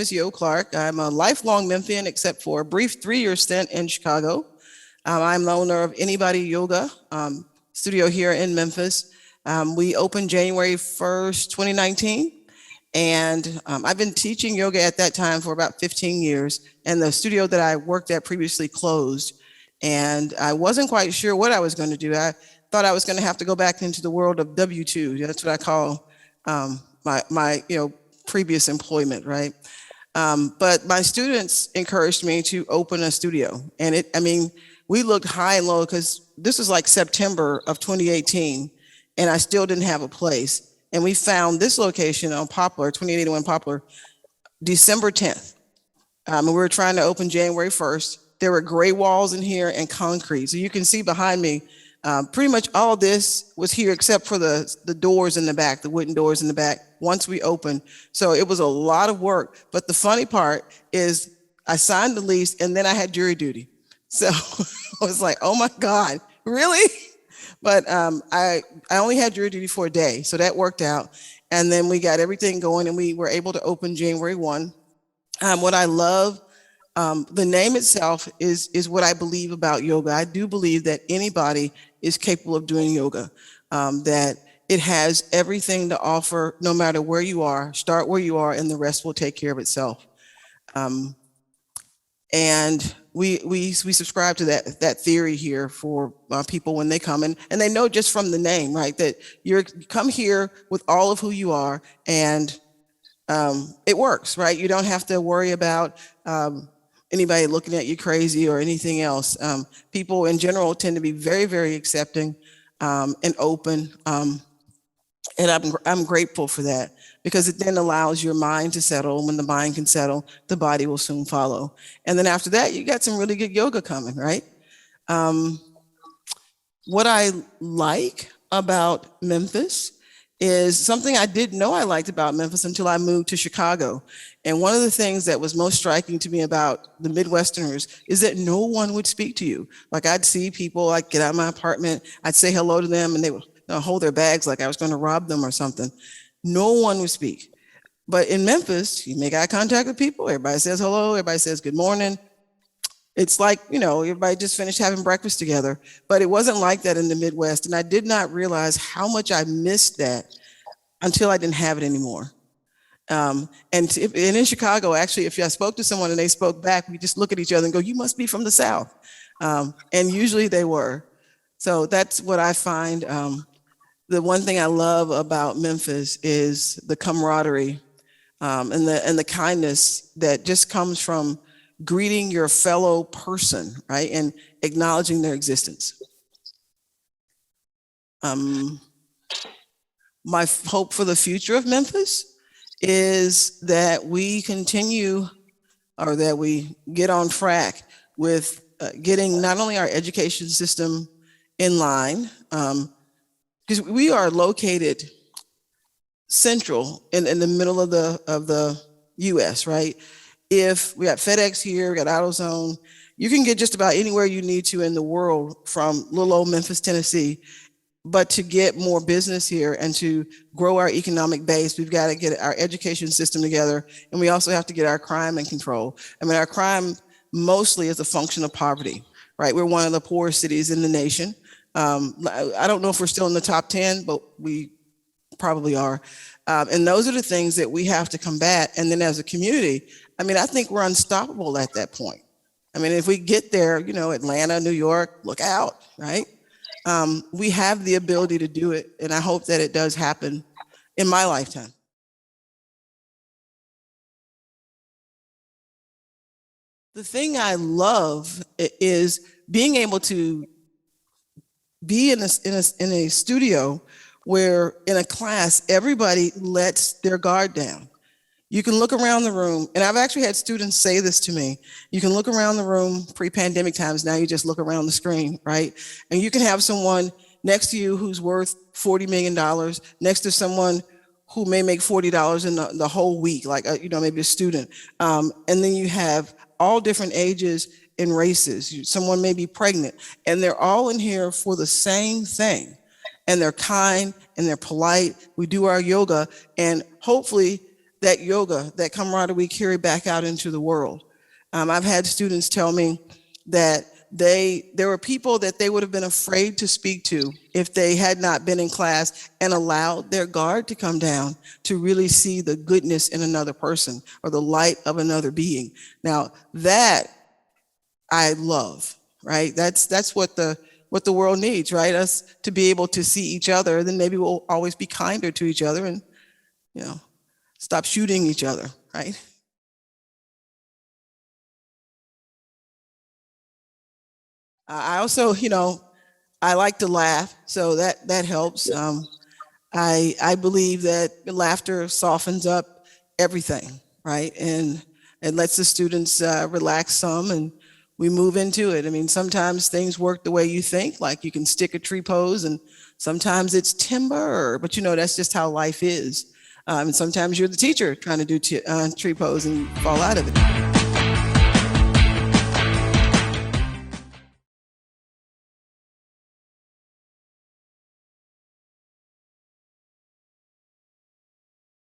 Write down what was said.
is Yo Clark. I'm a lifelong Memphian, except for a brief 3-year stint in Chicago. I'm the owner of Anybody Yoga studio here in Memphis. We opened January 1st, 2019. And I've been teaching yoga at that time for about 15 years. And the studio that I worked at previously closed. And I wasn't quite sure what I was going to do. I thought I was going to have to go back into the world of W-2. That's what I call my previous employment, right? But my students encouraged me to open a studio. And we looked high and low because this was like September of 2018, and I still didn't have a place. And we found this location on Poplar, 2881 Poplar, December 10th. And we were trying to open January 1st. There were gray walls in here and concrete. So you can see behind me, pretty much all this was here except for the doors in the back, the wooden doors in the back, once we opened. So it was a lot of work. But the funny part is I signed the lease and then I had jury duty. So I was like, oh my God, really? But I only had jury duty for a day, so that worked out. And then we got everything going and we were able to open January 1. What I love, the name itself is what I believe about yoga. I do believe that anybody is capable of doing yoga, that it has everything to offer no matter where you are. Start where you are and the rest will take care of itself. And we subscribe to that theory here for people when they come and they know just from the name, right, that you come here with all of who you are and it works, right? You don't have to worry about anybody looking at you crazy or anything else. People in general tend to be very, very accepting and open. And I'm grateful for that because it then allows your mind to settle. And when the mind can settle, the body will soon follow. And then after that, you got some really good yoga coming, right? What I like about Memphis is something I didn't know I liked about Memphis until I moved to Chicago. And one of the things that was most striking to me about the Midwesterners is that no one would speak to you. Like I'd see people, I'd get out of my apartment, I'd say hello to them and they would hold their bags like I was going to rob them or something. No one would speak. But in Memphis, you make eye contact with people, everybody says hello, everybody says good morning. It's like, everybody just finished having breakfast together. But it wasn't like that in the Midwest. And I did not realize how much I missed that until I didn't have it anymore. And in Chicago, actually, if I spoke to someone and they spoke back, we just look at each other and go, you must be from the South. And usually they were. So that's what I find. The one thing I love about Memphis is the camaraderie and the kindness that just comes from greeting your fellow person, right? And acknowledging their existence. My hope for the future of Memphis is that we continue or that we get on track with getting not only our education system in line, because we are located central in the middle of the US, right? If we got FedEx here, we got AutoZone, you can get just about anywhere you need to in the world from little old Memphis, Tennessee. But to get more business here and to grow our economic base, we've got to get our education system together. And we also have to get our crime in control. Our crime mostly is a function of poverty, right? We're one of the poorest cities in the nation. I don't know if we're still in the top 10, but we probably are. And those are the things that we have to combat. And then as a community, I think we're unstoppable at that point. If we get there, Atlanta, New York, look out, right? We have the ability to do it. And I hope that it does happen in my lifetime. The thing I love is being able to be in a studio where in a class, everybody lets their guard down. You can look around the room, and I've actually had students say this to me. You can look around the room, pre-pandemic times, now you just look around the screen, right? And you can have someone next to you who's worth $40 million, next to someone who may make $40 in the whole week, like, maybe a student. And then you have all different ages and races. Someone may be pregnant, and they're all in here for the same thing. And they're kind and they're polite. We do our yoga, and hopefully that yoga, that camaraderie we carry back out into the world. I've had students tell me that there were people that they would have been afraid to speak to if they had not been in class and allowed their guard to come down to really see the goodness in another person or the light of another being. Now that I love, right? That's what the world needs, right? Us to be able to see each other, then maybe we'll always be kinder to each other and, you know, stop shooting each other, right? I also, I like to laugh, so that helps. I believe that laughter softens up everything, right? And it lets the students relax some, and we move into it. I mean, sometimes things work the way you think, like you can stick a tree pose, and sometimes it's timber, but that's just how life is. And sometimes you're the teacher trying to do tree pose and you fall out of it.